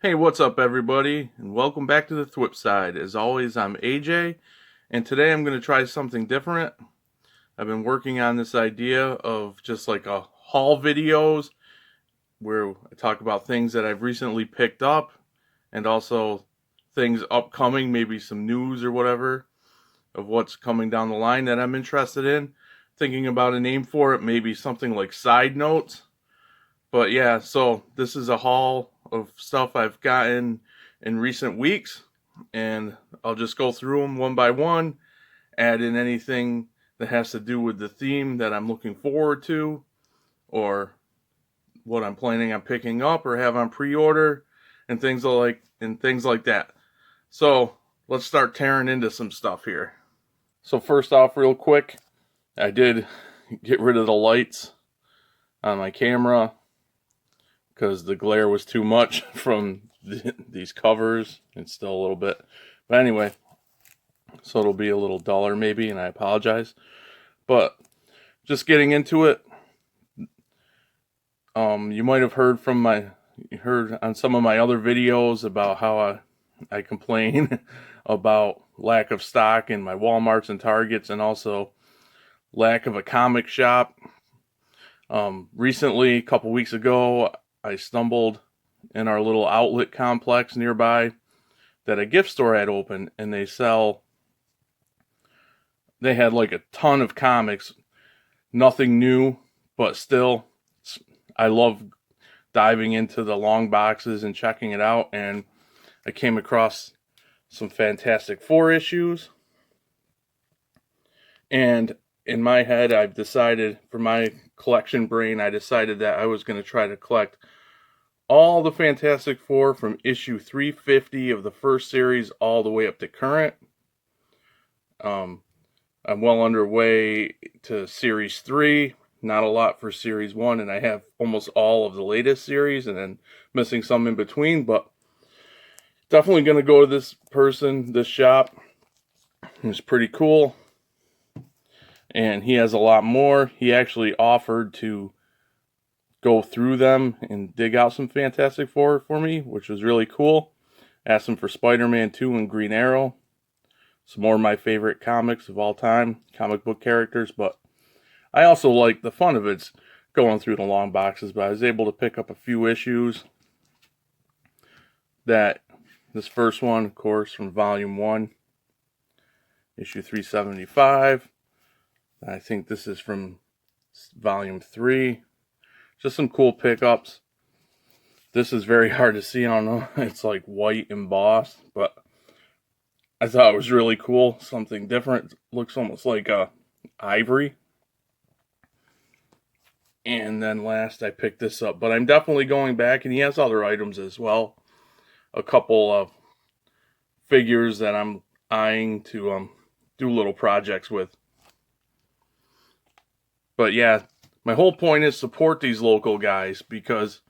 Hey, what's up, everybody, and welcome back to the Thwip Side. As always, I'm AJ, and today I'm going to try something different. I've been working on this idea of just like a haul videos where I talk about things that I've recently picked up and also things upcoming, maybe some news or whatever of what's coming down the line that I'm interested in. Thinking about a name for it, maybe something like Side Notes. But yeah, so this is a haul of stuff I've gotten in recent weeks, and I'll just go through them one by one, add in anything that has to do with the theme that I'm looking forward to, or what I'm planning on picking up or have on pre-order, and things like that. So let's start tearing into some stuff here. So first off, real quick, I did get rid of the lights on my camera because the glare was too much from these covers. It's still a little bit, but anyway, so it'll be a little duller maybe, and I apologize. But just getting into it, you might have heard on some of my other videos about how I complain about lack of stock in my Walmarts and Targets, and also lack of a comic shop. Recently, a couple weeks ago, I stumbled in our little outlet complex nearby that a gift store had opened, and they had like a ton of comics, nothing new, but still, I love diving into the long boxes and checking it out, and I came across some Fantastic Four issues, and in my head, I've decided, for my collection brain, I decided that I was going to try to collect all the Fantastic Four from issue 350 of the first series all the way up to current. I'm well underway to series 3, not a lot for series 1, and I have almost all of the latest series, and then missing some in between, but definitely going to go to this shop. It's pretty cool, and he has a lot more. He actually offered to go through them and dig out some Fantastic Four for me, which was really cool. Asked him for Spider-Man 2 and Green Arrow. Some more of my favorite comics of all time, comic book characters, but I also like the fun of it's going through the long boxes, but I was able to pick up a few issues. This first one, of course, from Volume 1, issue 375. I think this is from Volume 3. Just some cool pickups. This is very hard to see. I don't know. It's like white embossed, but I thought it was really cool. Something different. It looks almost like ivory. And then last, I picked this up. But I'm definitely going back, and he has other items as well. A couple of figures that I'm eyeing to do little projects with. But yeah, my whole point is support these local guys, because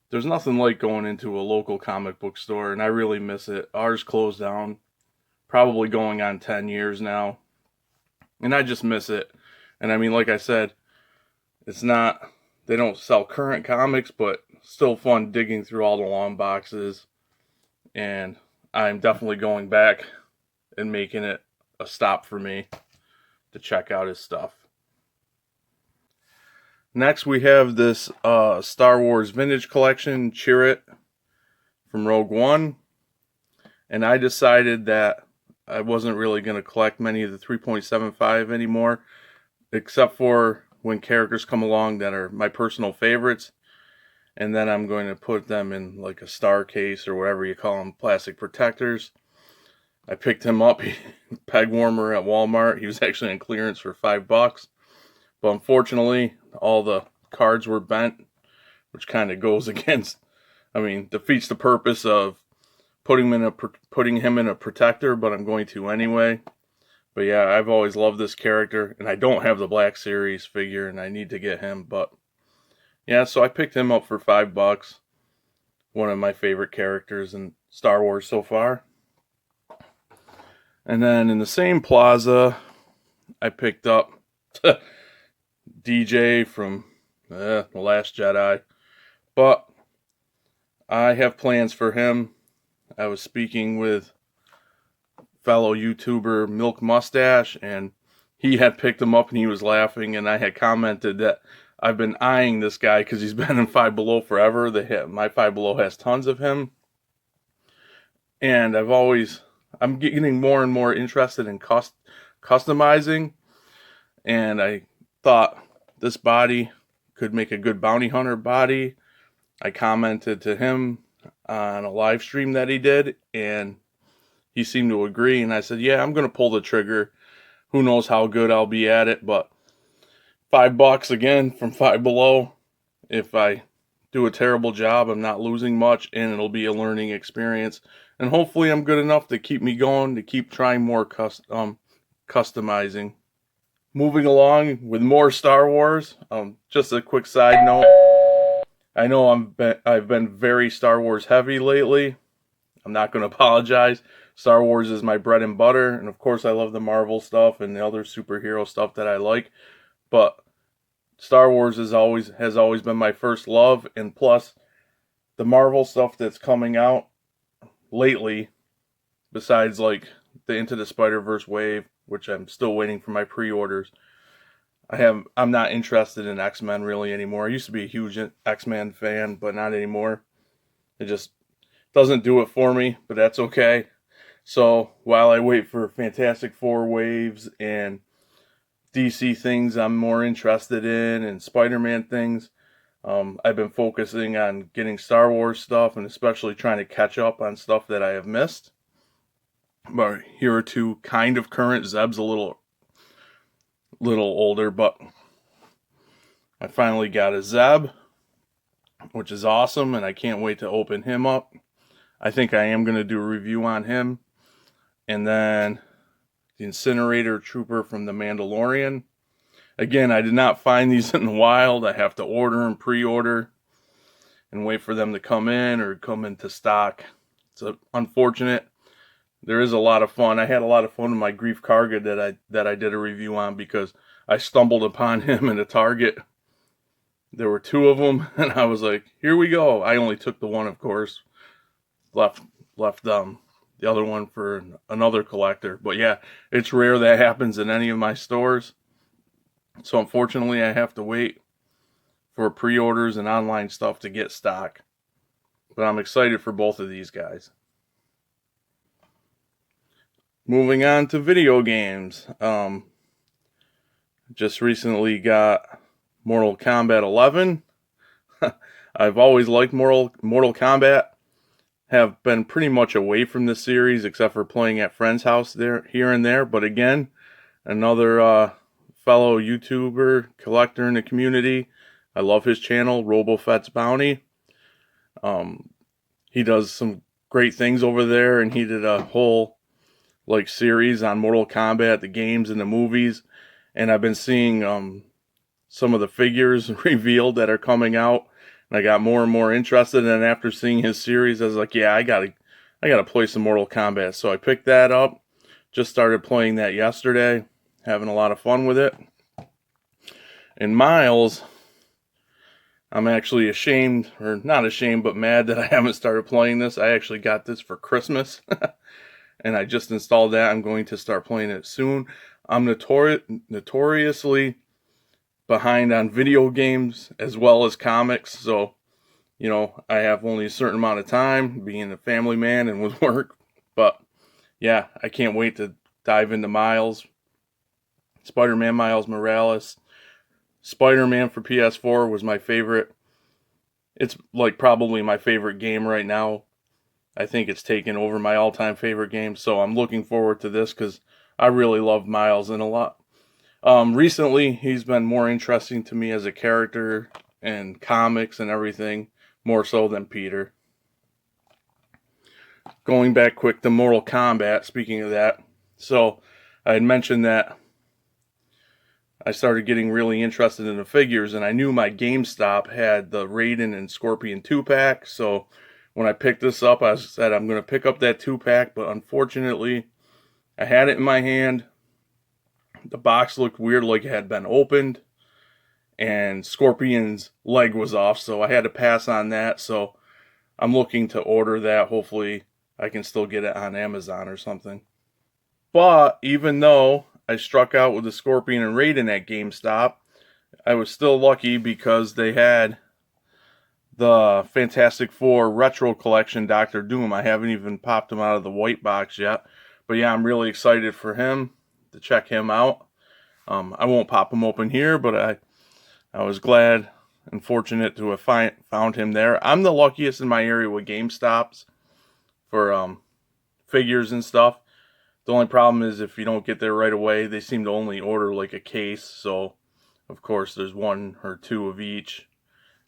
there's nothing like going into a local comic book store, and I really miss it. Ours closed down, probably going on 10 years now, and I just miss it. And I mean, like I said, they don't sell current comics, but still fun digging through all the long boxes, and I'm definitely going back and making it a stop for me to check out his stuff. Next, we have this Star Wars Vintage Collection, Chirrut, from Rogue One. And I decided that I wasn't really going to collect many of the 3.75 anymore, except for when characters come along that are my personal favorites. And then I'm going to put them in like a star case, or whatever you call them, plastic protectors. I picked him up, peg warmer at Walmart. He was actually on clearance for $5. But unfortunately, all the cards were bent, which kind of goes against, defeats the purpose of putting him in a protector, but I'm going to anyway. But yeah, I've always loved this character, and I don't have the Black Series figure, and I need to get him. But yeah, so I picked him up for $5. One of my favorite characters in Star Wars so far. And then in the same plaza, I picked up DJ from The Last Jedi. But I have plans for him. I was speaking with fellow YouTuber Milk Mustache, and he had picked him up and he was laughing, and I had commented that I've been eyeing this guy because he's been in Five Below forever. My Five Below has tons of him, and I'm getting more and more interested in customizing, and I thought this body could make a good bounty hunter body. I commented to him on a live stream that he did, and he seemed to agree, and I said, yeah, I'm going to pull the trigger. Who knows how good I'll be at it, but $5 again from Five Below. If I do a terrible job, I'm not losing much, and it'll be a learning experience. And hopefully I'm good enough to keep me going, to keep trying more customizing. Moving along with more Star Wars. Just a quick side note. I know I've been very Star Wars heavy lately. I'm not going to apologize. Star Wars is my bread and butter, and of course I love the Marvel stuff and the other superhero stuff that I like. But Star Wars has always been my first love, and plus the Marvel stuff that's coming out lately, besides like the Into the Spider-Verse wave, which I'm still waiting for my pre-orders. I'm not interested in X-Men really anymore. I used to be a huge X-Men fan, but not anymore. It just doesn't do it for me, but that's okay. So while I wait for Fantastic Four waves and DC things I'm more interested in, and Spider-Man things, I've been focusing on getting Star Wars stuff, and especially trying to catch up on stuff that I have missed. But here are two kind of current. Zeb's a little older, but I finally got a Zeb, which is awesome, and I can't wait to open him up. I think I am going to do a review on him. And then the Incinerator Trooper from the Mandalorian. Again, I did not find these in the wild. I have to order and pre-order and wait for them to come in or come into stock. It's unfortunate. There is a lot of fun. I had a lot of fun with my Grief Karga that I did a review on, because I stumbled upon him in a Target. There were two of them, and I was like, here we go. I only took the one, of course. Left the other one for another collector. But yeah, it's rare that happens in any of my stores. So unfortunately, I have to wait for pre-orders and online stuff to get stock. But I'm excited for both of these guys. Moving on to video games. Just recently got Mortal Kombat 11. I've always liked Mortal Kombat. Have been pretty much away from the series, except for playing at friends' house here and there. But again, another fellow YouTuber, collector in the community. I love his channel, Robafett's Bounty. He does some great things over there, and he did a whole series on Mortal Kombat, the games and the movies. And I've been seeing some of the figures revealed that are coming out, and I got more and more interested. And after seeing his series, I was like, yeah, I gotta play some Mortal Kombat. So I picked that up. Just started playing that yesterday. Having a lot of fun with it. And Miles, I'm actually ashamed, or not ashamed, but mad that I haven't started playing this. I actually got this for Christmas. And I just installed that. I'm going to start playing it soon. I'm notoriously behind on video games as well as comics. So, I have only a certain amount of time, being a family man and with work. But, yeah, I can't wait to dive into Miles. Spider-Man Miles Morales. Spider-Man for PS4 was my favorite. It's probably my favorite game right now. I think it's taken over my all-time favorite game. So I'm looking forward to this because I really love Miles and a lot. Recently, he's been more interesting to me as a character and comics and everything, more so than Peter. Going back quick to Mortal Kombat, speaking of that. So I had mentioned that I started getting really interested in the figures, and I knew my GameStop had the Raiden and Scorpion 2-pack, so when I picked this up, I said I'm going to pick up that 2-pack, but unfortunately, I had it in my hand. The box looked weird, like it had been opened, and Scorpion's leg was off, so I had to pass on that. So I'm looking to order that. Hopefully I can still get it on Amazon or something. But even though I struck out with the Scorpion and Raiden at GameStop, I was still lucky because they had the Fantastic Four Retro Collection Doctor Doom. I haven't even popped him out of the white box yet. But yeah, I'm really excited for him, to check him out. I won't pop him open here, but I was glad and fortunate to have found him there. I'm the luckiest in my area with GameStops for figures and stuff. The only problem is if you don't get there right away, they seem to only order like a case. So, of course, there's one or two of each.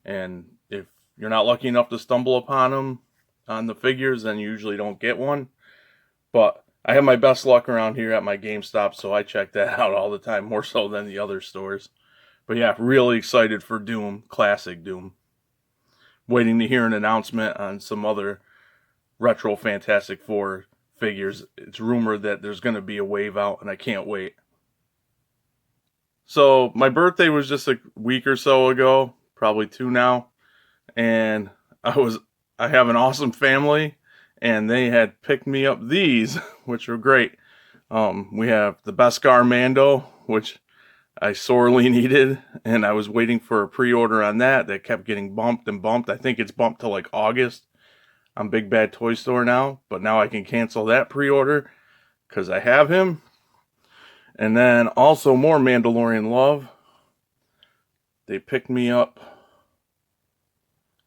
And if you're not lucky enough to stumble upon them on the figures, then you usually don't get one. But I have my best luck around here at my GameStop, so I check that out all the time, more so than the other stores. But yeah, really excited for Doom, classic Doom. Waiting to hear an announcement on some other retro Fantastic Four figures. It's rumored that there's going to be a wave out, and I can't wait. So my birthday was just a week or so ago, probably 2 now, and I have an awesome family, and they had picked me up these, which were great. We have the Beskar Mando, which I sorely needed, and I was waiting for a pre-order on that. That kept getting bumped and bumped. I think it's bumped to like August on Big Bad Toy Store now, but now I can cancel that pre-order because I have him. And then also more Mandalorian love. They picked me up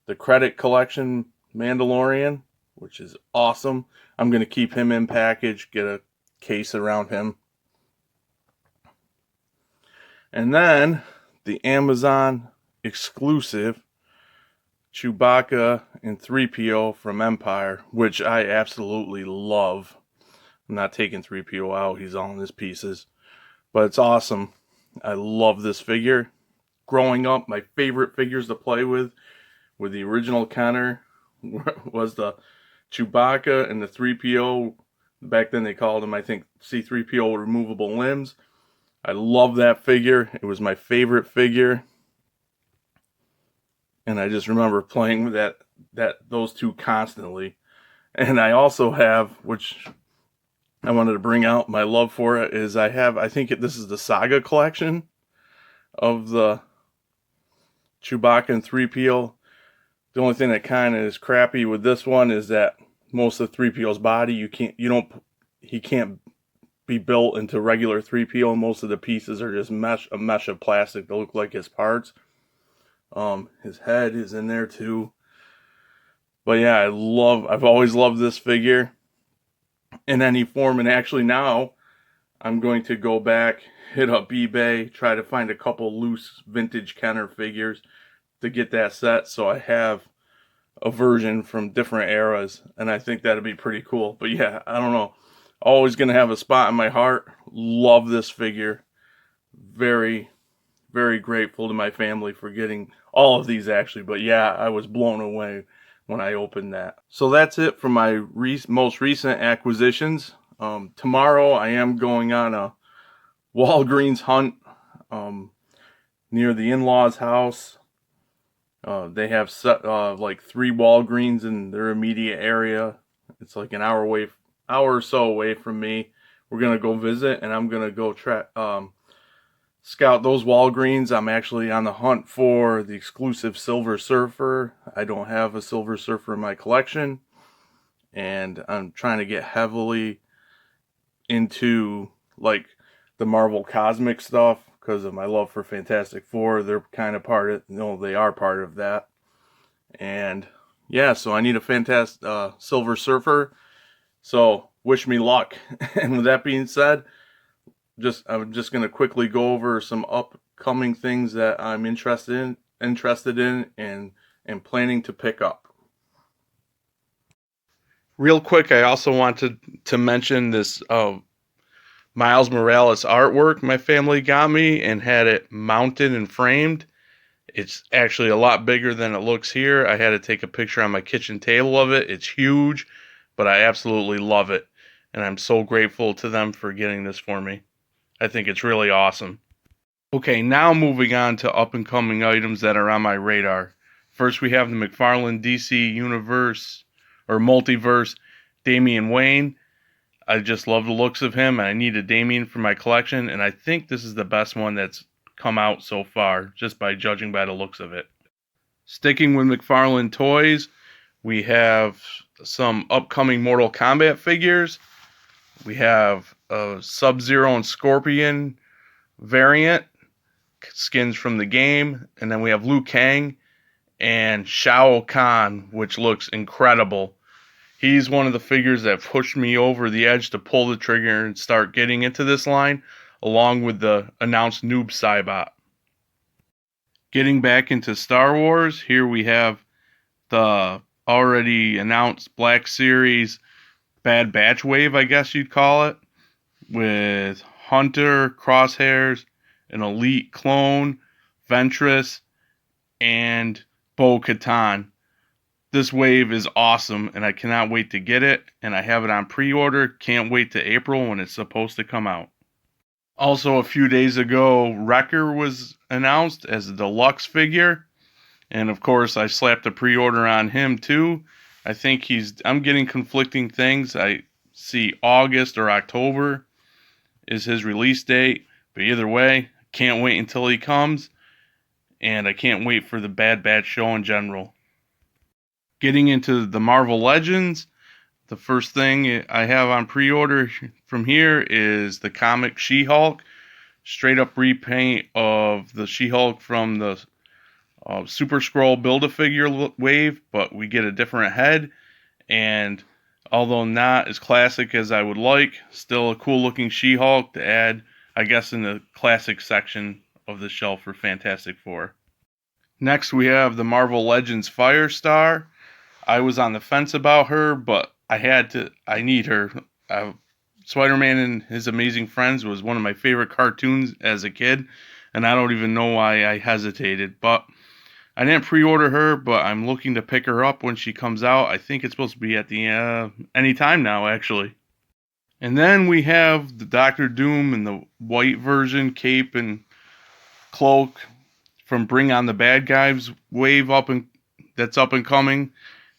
the Credit Collection Mandalorian, which is awesome. I'm going to keep him in package, get a case around him. And then the Amazon exclusive Chewbacca and 3PO from Empire, which I absolutely love. I'm not taking 3PO out, he's all in his pieces. But it's awesome. I love this figure. Growing up, my favorite figures to play with the original Kenner, was the Chewbacca and the 3PO. Back then they called him, I think, C-3PO removable limbs. I love that figure. It was my favorite figure. And I just remember playing with those two constantly. And I also have, which I wanted to bring out my love for it, is this is the Saga collection of the Chewbacca and 3PO. The only thing that kind of is crappy with this one is that most of 3PO's body, he can't be built into regular 3PO. Most of the pieces are just a mesh of plastic that look like his parts. His head is in there too. But yeah, I've always loved this figure in any form. And actually now I'm going to go back, hit up eBay, try to find a couple loose vintage Kenner figures to get that set, so I have a version from different eras, and I think that'd be pretty cool. But yeah, I don't know, always gonna have a spot in my heart. Love this figure. Very, very grateful to my family for getting all of these, actually. But yeah, I was blown away when I opened that. So that's it for my most recent acquisitions. Tomorrow I am going on a Walgreens hunt near the in-laws' house. They have like 3 Walgreens in their immediate area. It's like an hour or so away from me. We're gonna go visit, and I'm gonna go scout those Walgreens. I'm actually on the hunt for the exclusive Silver Surfer. I don't have a Silver Surfer in my collection, and I'm trying to get heavily into like the Marvel Cosmic stuff because of my love for Fantastic Four. They're kind of they are part of that. And yeah, so I need a fantastic Silver Surfer. So wish me luck. And with that being said, I'm just going to quickly go over some upcoming things that I'm interested in and planning to pick up. Real quick, I also wanted to mention this Miles Morales artwork my family got me and had it mounted and framed. It's actually a lot bigger than it looks here. I had to take a picture on my kitchen table of it. It's huge, but I absolutely love it. And I'm so grateful to them for getting this for me. I think it's really awesome. Okay, now moving on to up and coming items that are on my radar. First, we have the McFarlane DC Universe or Multiverse Damian Wayne. I just love the looks of him. I need a Damian for my collection, and I think this is the best one that's come out so far, just by judging by the looks of it. Sticking with McFarlane toys, we have some upcoming Mortal Kombat figures. We have a Sub-Zero and Scorpion variant, skins from the game, and then we have Liu Kang and Shao Kahn, which looks incredible. He's one of the figures that pushed me over the edge to pull the trigger and start getting into this line, along with the announced Noob Saibot. Getting back into Star Wars, here we have the already announced Black Series Bad Batch Wave, I guess you'd call it, with Hunter, Crosshairs, an Elite Clone, Ventress, and Bo-Katan. This wave is awesome, and I cannot wait to get it, and I have it on pre-order. Can't wait to April when it's supposed to come out. Also, a few days ago, Wrecker was announced as a deluxe figure, and of course, I slapped a pre-order on him too. I think I'm getting conflicting things. I see August or October is his release date, but either way, can't wait until he comes, and I can't wait for the Bad Batch show in general. Getting into the Marvel Legends, the first thing I have on pre-order from here is the comic She-Hulk. Straight up repaint of the She-Hulk from the Super Skrull Build-A-Figure wave, but we get a different head. And although not as classic as I would like, still a cool looking She-Hulk to add, I guess, in the classic section of the shelf for Fantastic Four. Next we have the Marvel Legends Firestar. I was on the fence about her, but I need her. Spider-Man and His Amazing Friends was one of my favorite cartoons as a kid, and I don't even know why I hesitated. But I didn't pre-order her, but I'm looking to pick her up when she comes out. I think it's supposed to be at the any time now, actually. And then we have the Doctor Doom in the white version, cape and cloak from Bring on the Bad Guys wave that's up and coming.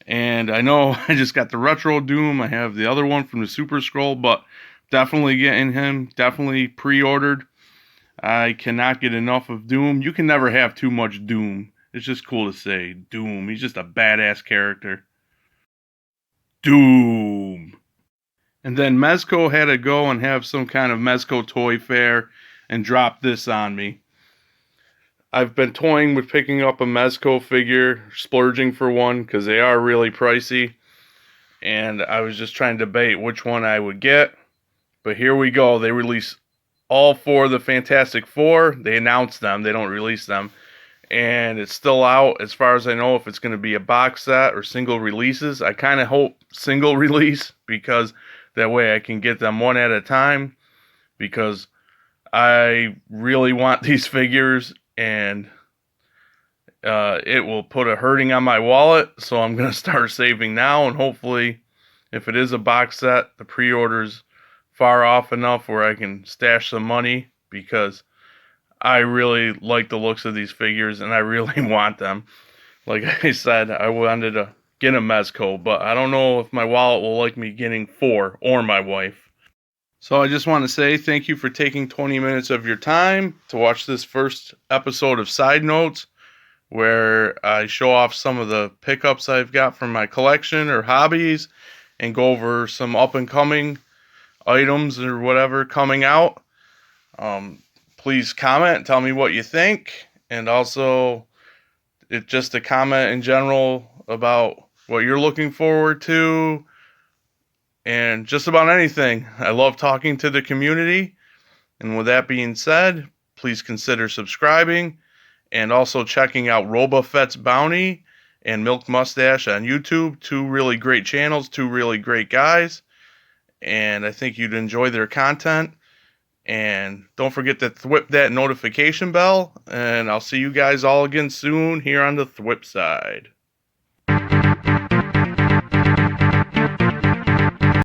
And I know I just got the Retro Doom. I have the other one from the Super Skrull, but definitely getting him. Definitely pre-ordered. I cannot get enough of Doom. You can never have too much Doom. It's just cool to say Doom. He's just a badass character. Doom. And then Mezco had to go and have some kind of Mezco toy fair and drop this on me. I've been toying with picking up a Mezco figure, splurging for one, because they are really pricey. And I was just trying to debate which one I would get. But here we go. They release all four of the Fantastic Four. They announce them. They don't release them. And it's still out, as far as I know, if it's going to be a box set or single releases. I kind of hope single release, because that way I can get them one at a time. Because I really want these figures, and it will put a hurting on my wallet, so I'm going to start saving now, and hopefully, if it is a box set, the pre-order's far off enough where I can stash some money, because I really like the looks of these figures, and I really want them. Like I said, I wanted to get a Mezco, but I don't know if my wallet will like me getting 4, or my wife. So I just want to say thank you for taking 20 minutes of your time to watch this first episode of Side Notes, where I show off some of the pickups I've got from my collection or hobbies, and go over some up-and-coming items or whatever coming out. Please comment, tell me what you think, and also it's just a comment in general about what you're looking forward to, and just about anything. I love talking to the community. And with that being said, please consider subscribing and also checking out Robafett's Bounty and Milk Mustache on YouTube. 2 really great channels, 2 really great guys. And I think you'd enjoy their content. And don't forget to thwip that notification bell. And I'll see you guys all again soon here on the Thwip side.